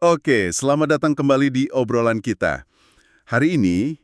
Oke, selamat datang kembali di obrolan kita. Hari ini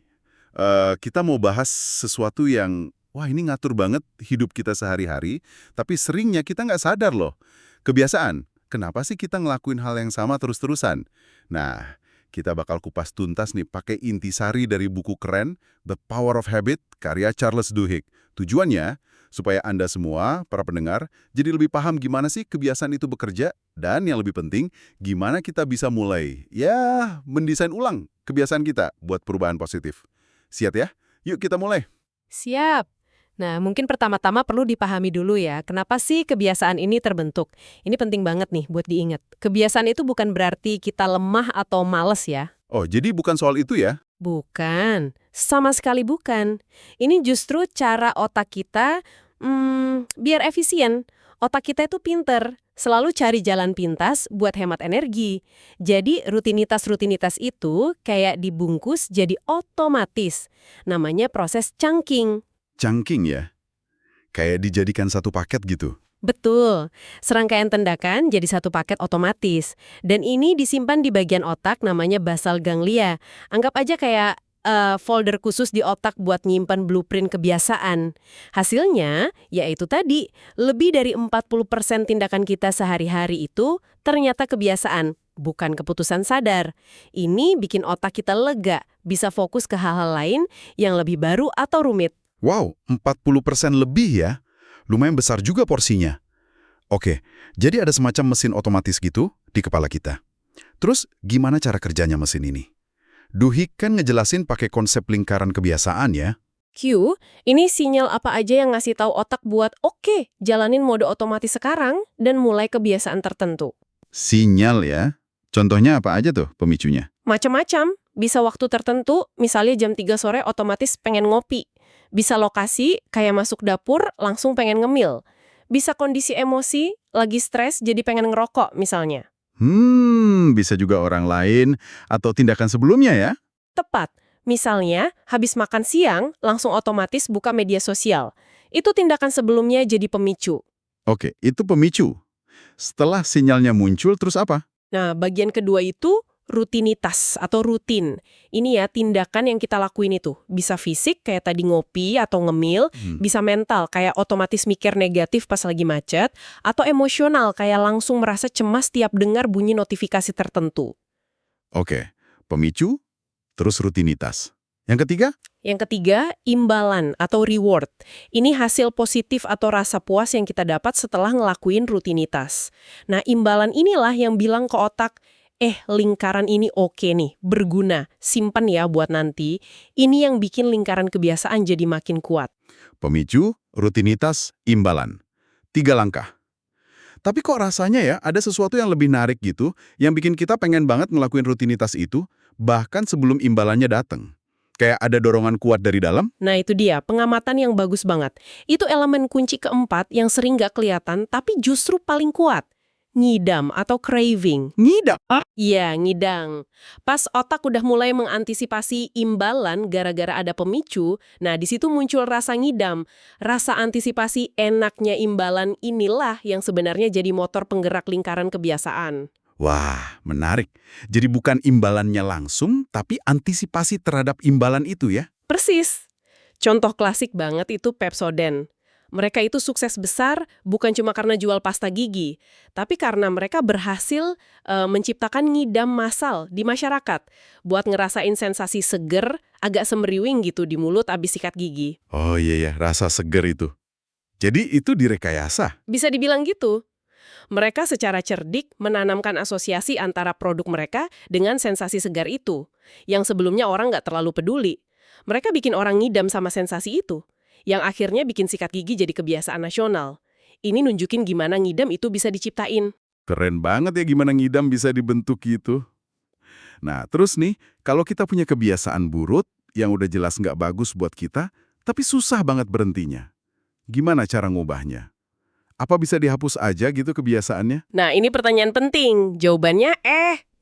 kita mau bahas sesuatu yang, wah ini ngatur banget hidup kita sehari-hari, tapi seringnya kita nggak sadar loh. Kebiasaan, kenapa sih kita ngelakuin hal yang sama terus-terusan? Nah, kita bakal kupas tuntas nih pakai intisari dari buku keren, The Power of Habit, karya Charles Duhigg. Tujuannya, supaya Anda semua, para pendengar, jadi lebih paham gimana sih kebiasaan itu bekerja, dan yang lebih penting, gimana kita bisa mulai, ya, mendesain ulang kebiasaan kita buat perubahan positif. Siap ya? Yuk kita mulai. Siap. Nah, mungkin pertama-tama perlu dipahami dulu ya, kenapa sih kebiasaan ini terbentuk? Ini penting banget nih buat diingat. Kebiasaan itu bukan berarti kita lemah atau males ya. Oh, jadi bukan soal itu ya? Bukan, sama sekali bukan. Ini justru cara otak kita, biar efisien. Otak kita itu pinter, selalu cari jalan pintas buat hemat energi. Jadi rutinitas-rutinitas itu kayak dibungkus jadi otomatis. Namanya proses chunking. Chunking ya? Kayak dijadikan satu paket gitu. Betul, serangkaian tindakan jadi satu paket otomatis. Dan ini disimpan di bagian otak namanya basal ganglia. Anggap aja kayak folder khusus di otak buat nyimpan blueprint kebiasaan. Hasilnya, yaitu tadi, lebih dari 40% tindakan kita sehari-hari itu ternyata kebiasaan, bukan keputusan sadar. Ini bikin otak kita lega, bisa fokus ke hal-hal lain yang lebih baru atau rumit. Wow, 40% lebih ya? Lumayan besar juga porsinya. Oke, jadi ada semacam mesin otomatis gitu di kepala kita. Terus gimana cara kerjanya mesin ini? Duhigg kan ngejelasin pakai konsep lingkaran kebiasaan ya. Q, ini sinyal apa aja yang ngasih tahu otak buat oke, jalanin mode otomatis sekarang dan mulai kebiasaan tertentu. Sinyal ya. Contohnya apa aja tuh pemicunya? Macam-macam, bisa waktu tertentu, misalnya jam 3 sore otomatis pengen ngopi. Bisa lokasi, kayak masuk dapur, langsung pengen ngemil. Bisa kondisi emosi, lagi stres jadi pengen ngerokok misalnya. Bisa juga orang lain atau tindakan sebelumnya ya? Tepat, misalnya habis makan siang langsung otomatis buka media sosial. Itu tindakan sebelumnya jadi pemicu. Oke, itu pemicu. Setelah sinyalnya muncul, terus apa? Nah, bagian kedua itu rutinitas atau rutin. Ini ya tindakan yang kita lakuin itu. Bisa fisik kayak tadi ngopi atau ngemil, bisa mental kayak otomatis mikir negatif pas lagi macet, atau emosional kayak langsung merasa cemas tiap dengar bunyi notifikasi tertentu. Oke, pemicu, terus rutinitas. Yang ketiga? Yang ketiga, imbalan atau reward. Ini hasil positif atau rasa puas yang kita dapat setelah ngelakuin rutinitas. Nah, imbalan inilah yang bilang ke otak, lingkaran ini oke nih, berguna, simpen ya buat nanti. Ini yang bikin lingkaran kebiasaan jadi makin kuat. Pemicu, rutinitas, imbalan. 3 langkah. Tapi kok rasanya ya ada sesuatu yang lebih narik gitu, yang bikin kita pengen banget ngelakuin rutinitas itu, bahkan sebelum imbalannya datang. Kayak ada dorongan kuat dari dalam? Nah itu dia, pengamatan yang bagus banget. Itu elemen kunci keempat yang sering gak kelihatan tapi justru paling kuat. Ngidam atau craving. Ngidam. Iya, ngidang. Pas otak udah mulai mengantisipasi imbalan gara-gara ada pemicu, nah di situ muncul rasa ngidam. Rasa antisipasi enaknya imbalan inilah yang sebenarnya jadi motor penggerak lingkaran kebiasaan. Wah, menarik. Jadi bukan imbalannya langsung, tapi antisipasi terhadap imbalan itu ya? Persis. Contoh klasik banget itu Pepsodent. Mereka itu sukses besar bukan cuma karena jual pasta gigi, tapi karena mereka berhasil menciptakan ngidam massal di masyarakat buat ngerasain sensasi seger, agak semriwing gitu di mulut abis sikat gigi. Oh iya ya, rasa seger itu. Jadi itu direkayasa. Bisa dibilang gitu. Mereka secara cerdik menanamkan asosiasi antara produk mereka dengan sensasi segar itu, yang sebelumnya orang nggak terlalu peduli. Mereka bikin orang ngidam sama sensasi itu, yang akhirnya bikin sikat gigi jadi kebiasaan nasional. Ini nunjukin gimana ngidam itu bisa diciptain. Keren banget ya gimana ngidam bisa dibentuk gitu. Nah, terus nih, kalau kita punya kebiasaan buruk yang udah jelas nggak bagus buat kita, tapi susah banget berhentinya. Gimana cara ngubahnya? Apa bisa dihapus aja gitu kebiasaannya? Nah, ini pertanyaan penting. Jawabannya,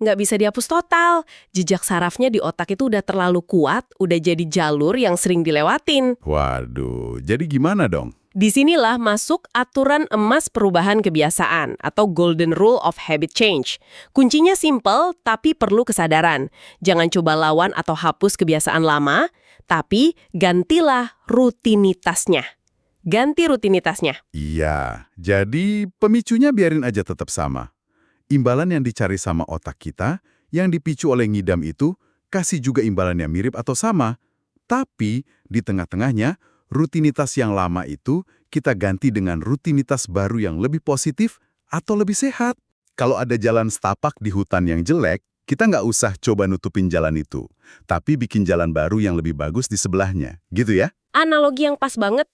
nggak bisa dihapus total. Jejak sarafnya di otak itu udah terlalu kuat, udah jadi jalur yang sering dilewatin. Waduh, jadi gimana dong? Disinilah masuk aturan emas perubahan kebiasaan atau Golden Rule of Habit Change. Kuncinya simple tapi perlu kesadaran. Jangan coba lawan atau hapus kebiasaan lama, tapi gantilah rutinitasnya. Ganti rutinitasnya. Iya, jadi pemicunya biarin aja tetap sama. Imbalan yang dicari sama otak kita, yang dipicu oleh ngidam itu, kasih juga imbalan yang mirip atau sama. Tapi di tengah-tengahnya, rutinitas yang lama itu kita ganti dengan rutinitas baru yang lebih positif atau lebih sehat. Kalau ada jalan setapak di hutan yang jelek, kita nggak usah coba nutupin jalan itu, tapi bikin jalan baru yang lebih bagus di sebelahnya. Gitu ya? Analogi yang pas banget.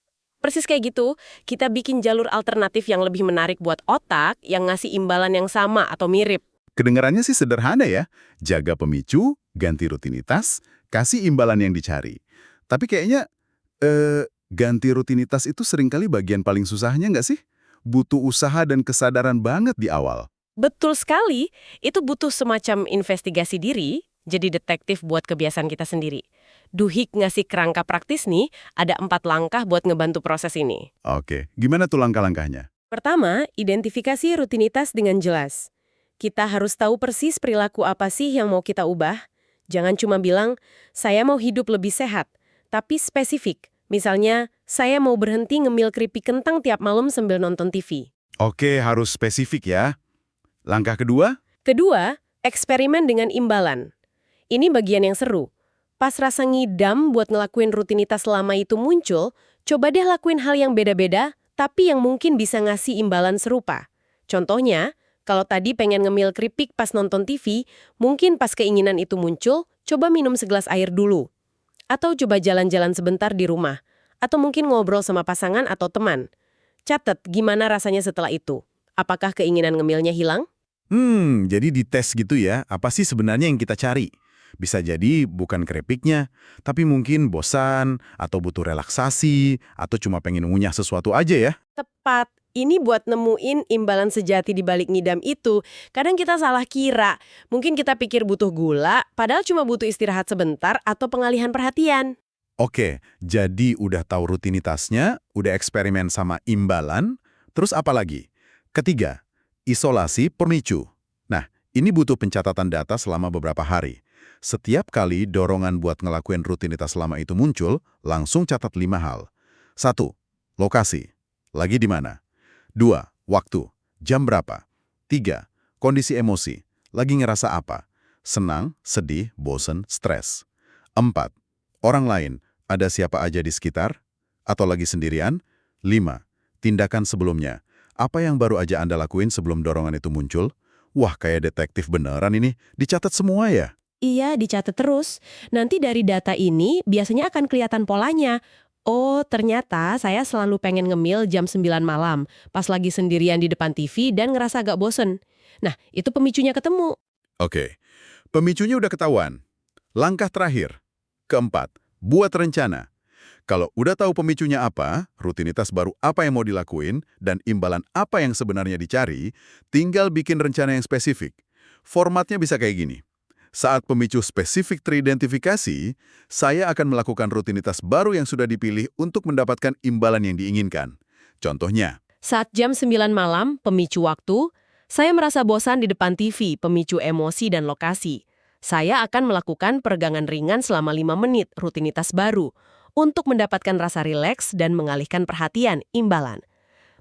Persis kayak gitu, kita bikin jalur alternatif yang lebih menarik buat otak yang ngasih imbalan yang sama atau mirip. Kedengarannya sih sederhana ya. Jaga pemicu, ganti rutinitas, kasih imbalan yang dicari. Tapi kayaknya ganti rutinitas itu seringkali bagian paling susahnya nggak sih? Butuh usaha dan kesadaran banget di awal. Betul sekali, itu butuh semacam investigasi diri, jadi detektif buat kebiasaan kita sendiri. Duhik ngasih kerangka praktis nih, ada 4 langkah buat ngebantu proses ini. Oke, gimana tuh langkah-langkahnya? Pertama, identifikasi rutinitas dengan jelas. Kita harus tahu persis perilaku apa sih yang mau kita ubah. Jangan cuma bilang, saya mau hidup lebih sehat, tapi spesifik. Misalnya, saya mau berhenti ngemil keripik kentang tiap malam sambil nonton TV. Oke, harus spesifik ya. Langkah kedua? Kedua, eksperimen dengan imbalan. Ini bagian yang seru. Pas rasa ngidam buat ngelakuin rutinitas lama itu muncul, coba deh lakuin hal yang beda-beda, tapi yang mungkin bisa ngasih imbalan serupa. Contohnya, kalau tadi pengen ngemil keripik pas nonton TV, mungkin pas keinginan itu muncul, coba minum segelas air dulu. Atau coba jalan-jalan sebentar di rumah. Atau mungkin ngobrol sama pasangan atau teman. Catat gimana rasanya setelah itu. Apakah keinginan ngemilnya hilang? Jadi dites gitu ya, apa sih sebenarnya yang kita cari? Bisa jadi bukan keripiknya, tapi mungkin bosan, atau butuh relaksasi, atau cuma pengen ngunyah sesuatu aja ya. Tepat. Ini buat nemuin imbalan sejati di balik ngidam itu. Kadang kita salah kira. Mungkin kita pikir butuh gula, padahal cuma butuh istirahat sebentar atau pengalihan perhatian. Oke, jadi udah tahu rutinitasnya, udah eksperimen sama imbalan, terus apa lagi? Ketiga, isolasi pemicu. Nah, ini butuh pencatatan data selama beberapa hari. Setiap kali dorongan buat ngelakuin rutinitas lama itu muncul, langsung catat 5 hal. 1. Lokasi. Lagi di mana? 2. Waktu. Jam berapa? 3. Kondisi emosi. Lagi ngerasa apa? Senang, sedih, bosen, stres. 4. Orang lain. Ada siapa aja di sekitar? Atau lagi sendirian? 5. Tindakan sebelumnya. Apa yang baru aja Anda lakuin sebelum dorongan itu muncul? Wah, kayak detektif beneran ini. Dicatat semua ya? Iya, dicatat terus. Nanti dari data ini biasanya akan kelihatan polanya. Oh, ternyata saya selalu pengen ngemil jam 9 malam, pas lagi sendirian di depan TV dan ngerasa agak bosen. Nah, itu pemicunya ketemu. Oke, pemicunya udah ketahuan. Langkah terakhir. Keempat, buat rencana. Kalau udah tahu pemicunya apa, rutinitas baru apa yang mau dilakuin, dan imbalan apa yang sebenarnya dicari, tinggal bikin rencana yang spesifik. Formatnya bisa kayak gini. Saat pemicu spesifik teridentifikasi, saya akan melakukan rutinitas baru yang sudah dipilih untuk mendapatkan imbalan yang diinginkan. Contohnya, Saat jam 9 malam, pemicu waktu, saya merasa bosan di depan TV, pemicu emosi dan lokasi. Saya akan melakukan peregangan ringan selama 5 menit, rutinitas baru, untuk mendapatkan rasa rileks dan mengalihkan perhatian, imbalan.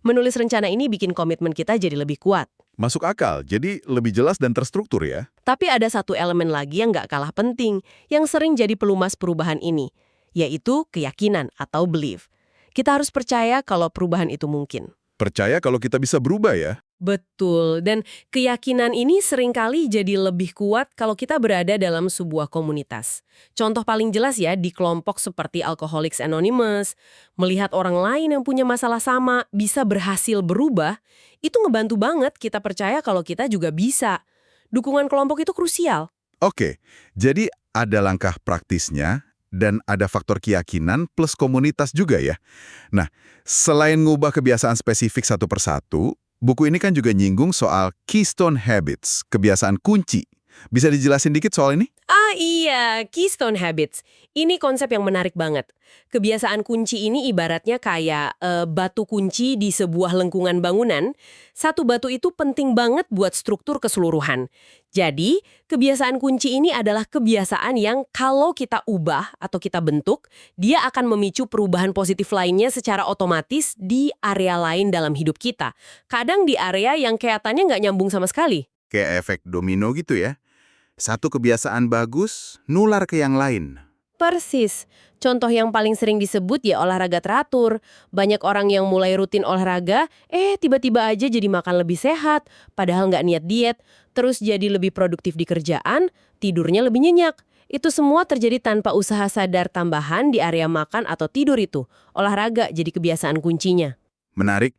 Menulis rencana ini bikin komitmen kita jadi lebih kuat. masuk akal, jadi lebih jelas dan terstruktur ya. Tapi ada satu elemen lagi yang nggak kalah penting, yang sering jadi pelumas perubahan ini, yaitu keyakinan atau belief. Kita harus percaya kalau perubahan itu mungkin. Percaya kalau kita bisa berubah ya. Betul, dan keyakinan ini seringkali jadi lebih kuat kalau kita berada dalam sebuah komunitas. Contoh paling jelas ya di kelompok seperti Alcoholics Anonymous, melihat orang lain yang punya masalah sama bisa berhasil berubah, itu ngebantu banget kita percaya kalau kita juga bisa. Dukungan kelompok itu krusial. Oke, jadi ada langkah praktisnya dan ada faktor keyakinan plus komunitas juga ya. Nah, selain ngubah kebiasaan spesifik satu persatu, buku ini kan juga nyinggung soal Keystone Habits, kebiasaan kunci. Bisa dijelasin dikit soal ini? Ah iya, Keystone Habits. Ini konsep yang menarik banget. Kebiasaan kunci ini ibaratnya kayak batu kunci di sebuah lengkungan bangunan. Satu batu itu penting banget buat struktur keseluruhan. Jadi, kebiasaan kunci ini adalah kebiasaan yang kalau kita ubah atau kita bentuk, dia akan memicu perubahan positif lainnya secara otomatis di area lain dalam hidup kita. Kadang di area yang kelihatannya nggak nyambung sama sekali. Kayak efek domino gitu ya. Satu kebiasaan bagus, nular ke yang lain. Persis. Contoh yang paling sering disebut ya olahraga teratur. Banyak orang yang mulai rutin olahraga, tiba-tiba aja jadi makan lebih sehat, padahal nggak niat diet, terus jadi lebih produktif di kerjaan, tidurnya lebih nyenyak. Itu semua terjadi tanpa usaha sadar tambahan di area makan atau tidur itu. Olahraga jadi kebiasaan kuncinya. Menarik.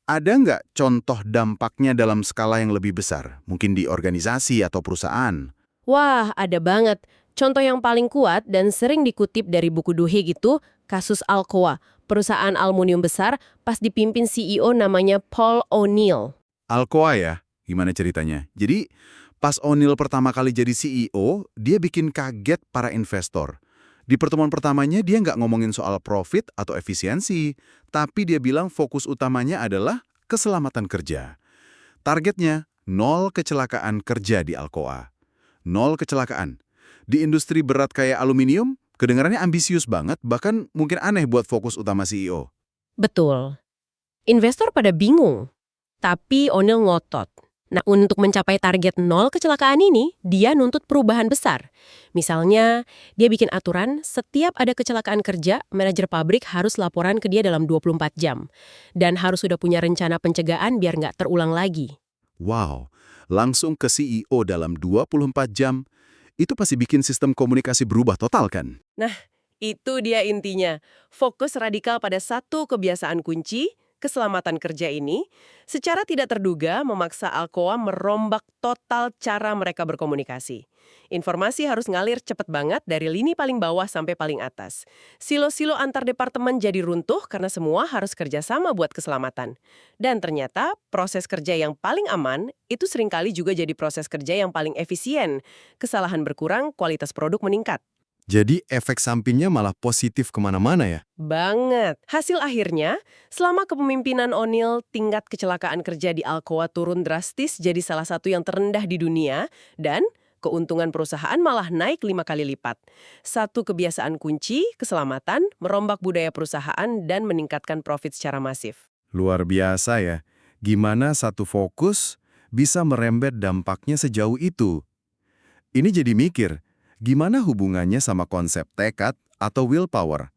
Ada nggak contoh dampaknya dalam skala yang lebih besar? Mungkin di organisasi atau perusahaan? Wah, ada banget. Contoh yang paling kuat dan sering dikutip dari buku Duhigg itu kasus Alcoa, perusahaan aluminium besar pas dipimpin CEO namanya Paul O'Neill. Alcoa ya? Gimana ceritanya? Jadi, pas O'Neill pertama kali jadi CEO, dia bikin kaget para investor. Di pertemuan pertamanya dia nggak ngomongin soal profit atau efisiensi, tapi dia bilang fokus utamanya adalah keselamatan kerja. Targetnya, 0 kecelakaan kerja di Alcoa. 0 kecelakaan. Di industri berat kayak aluminium, kedengarannya ambisius banget, bahkan mungkin aneh buat fokus utama CEO. Betul. Investor pada bingung, tapi O'Neill ngotot. Nah, untuk mencapai target 0 kecelakaan ini, dia nuntut perubahan besar. Misalnya, dia bikin aturan setiap ada kecelakaan kerja, manajer pabrik harus laporan ke dia dalam 24 jam. Dan harus sudah punya rencana pencegahan biar nggak terulang lagi. Wow, langsung ke CEO dalam 24 jam, itu pasti bikin sistem komunikasi berubah total kan? Itu dia intinya. Fokus radikal pada satu kebiasaan kunci, keselamatan kerja ini, secara tidak terduga memaksa Alcoa merombak total cara mereka berkomunikasi. Informasi harus ngalir cepat banget dari lini paling bawah sampai paling atas. Silo-silo antar departemen jadi runtuh karena semua harus kerjasama buat keselamatan. Dan ternyata proses kerja yang paling aman itu seringkali juga jadi proses kerja yang paling efisien. Kesalahan berkurang, kualitas produk meningkat. Jadi efek sampingnya malah positif kemana-mana ya? Banget. Hasil akhirnya, selama kepemimpinan O'Neill, tingkat kecelakaan kerja di Alcoa turun drastis jadi salah satu yang terendah di dunia, dan keuntungan perusahaan malah naik 5 kali lipat. Satu kebiasaan kunci, keselamatan, merombak budaya perusahaan, dan meningkatkan profit secara masif. Luar biasa ya. Gimana satu fokus bisa merembet dampaknya sejauh itu? Ini jadi mikir, gimana hubungannya sama konsep tekad atau willpower?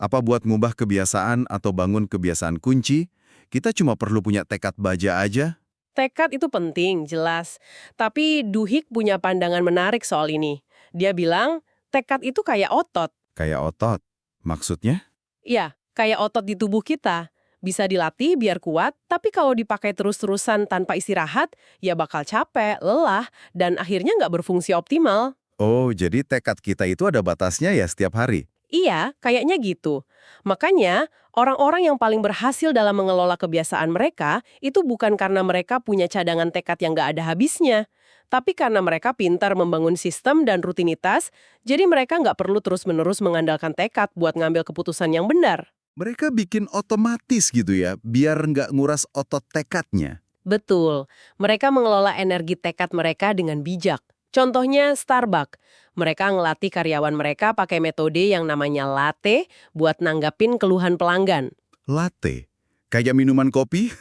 Apa buat ngubah kebiasaan atau bangun kebiasaan kunci, kita cuma perlu punya tekad baja aja? Tekad itu penting, jelas. Tapi Duhigg punya pandangan menarik soal ini. Dia bilang, tekad itu kayak otot. Kayak otot. Maksudnya? Ya, kayak otot di tubuh kita. Bisa dilatih biar kuat, tapi kalau dipakai terus-terusan tanpa istirahat, ya bakal capek, lelah, dan akhirnya nggak berfungsi optimal. Oh, jadi tekad kita itu ada batasnya ya setiap hari? Iya, kayaknya gitu. Makanya, orang-orang yang paling berhasil dalam mengelola kebiasaan mereka itu bukan karena mereka punya cadangan tekad yang nggak ada habisnya, tapi karena mereka pintar membangun sistem dan rutinitas, jadi mereka nggak perlu terus-menerus mengandalkan tekad buat ngambil keputusan yang benar. Mereka bikin otomatis gitu ya, biar nggak nguras otot tekadnya. Betul, mereka mengelola energi tekad mereka dengan bijak. Contohnya Starbucks. Mereka ngelatih karyawan mereka pakai metode yang namanya latte buat nanggapin keluhan pelanggan. Latte. Kayak minuman kopi?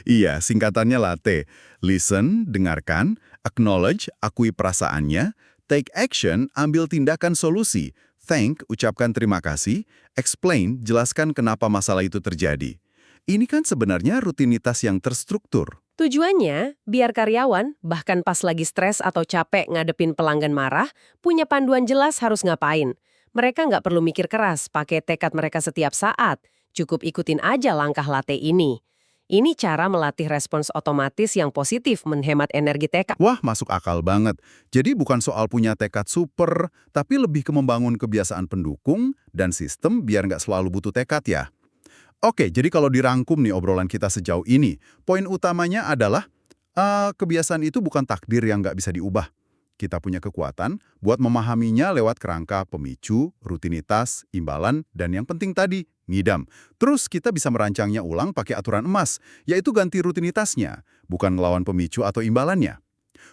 Iya, singkatannya latte. Listen, dengarkan, acknowledge, akui perasaannya, take action, ambil tindakan solusi, thank, ucapkan terima kasih, explain, jelaskan kenapa masalah itu terjadi. Ini kan sebenarnya rutinitas yang terstruktur. Tujuannya, biar karyawan, bahkan pas lagi stres atau capek ngadepin pelanggan marah, punya panduan jelas harus ngapain. Mereka nggak perlu mikir keras pakai tekad mereka setiap saat. Cukup ikutin aja langkah latte ini. Ini cara melatih respons otomatis yang positif menghemat energi tekad. Wah, masuk akal banget. Jadi bukan soal punya tekad super, tapi lebih ke membangun kebiasaan pendukung dan sistem biar nggak selalu butuh tekad ya. Oke, jadi kalau dirangkum nih obrolan kita sejauh ini, poin utamanya adalah kebiasaan itu bukan takdir yang nggak bisa diubah. kita punya kekuatan buat memahaminya lewat kerangka pemicu, rutinitas, imbalan, dan yang penting tadi, ngidam. Terus kita bisa merancangnya ulang pakai aturan emas, yaitu ganti rutinitasnya, bukan ngelawan pemicu atau imbalannya.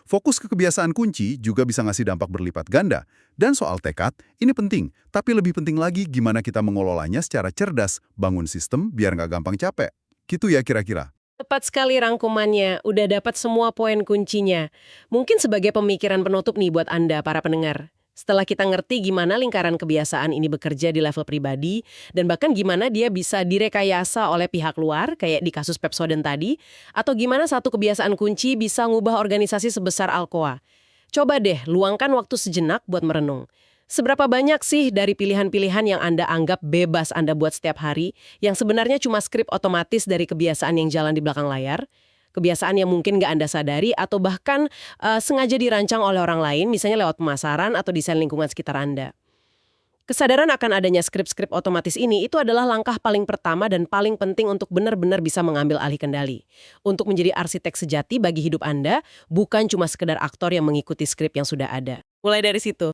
Fokus ke kebiasaan kunci juga bisa ngasih dampak berlipat ganda. Dan soal tekad, ini penting, tapi lebih penting lagi gimana kita mengelolanya secara cerdas, bangun sistem biar nggak gampang capek. Gitu ya kira-kira. Tepat sekali rangkumannya, udah dapat semua poin kuncinya. Mungkin sebagai pemikiran penutup nih buat Anda, para pendengar. Setelah kita ngerti gimana lingkaran kebiasaan ini bekerja di level pribadi, dan bahkan gimana dia bisa direkayasa oleh pihak luar, kayak di kasus Pepsodent tadi, atau gimana satu kebiasaan kunci bisa ngubah organisasi sebesar Alcoa. Coba deh, luangkan waktu sejenak buat merenung. Seberapa banyak sih dari pilihan-pilihan yang Anda anggap bebas Anda buat setiap hari, yang sebenarnya cuma skrip otomatis dari kebiasaan yang jalan di belakang layar? Kebiasaan yang mungkin nggak Anda sadari atau bahkan sengaja dirancang oleh orang lain, misalnya lewat pemasaran atau desain lingkungan sekitar Anda. Kesadaran akan adanya skrip-skrip otomatis ini itu adalah langkah paling pertama dan paling penting untuk benar-benar bisa mengambil alih kendali. Untuk menjadi arsitek sejati bagi hidup Anda, bukan cuma sekedar aktor yang mengikuti skrip yang sudah ada. Mulai dari situ.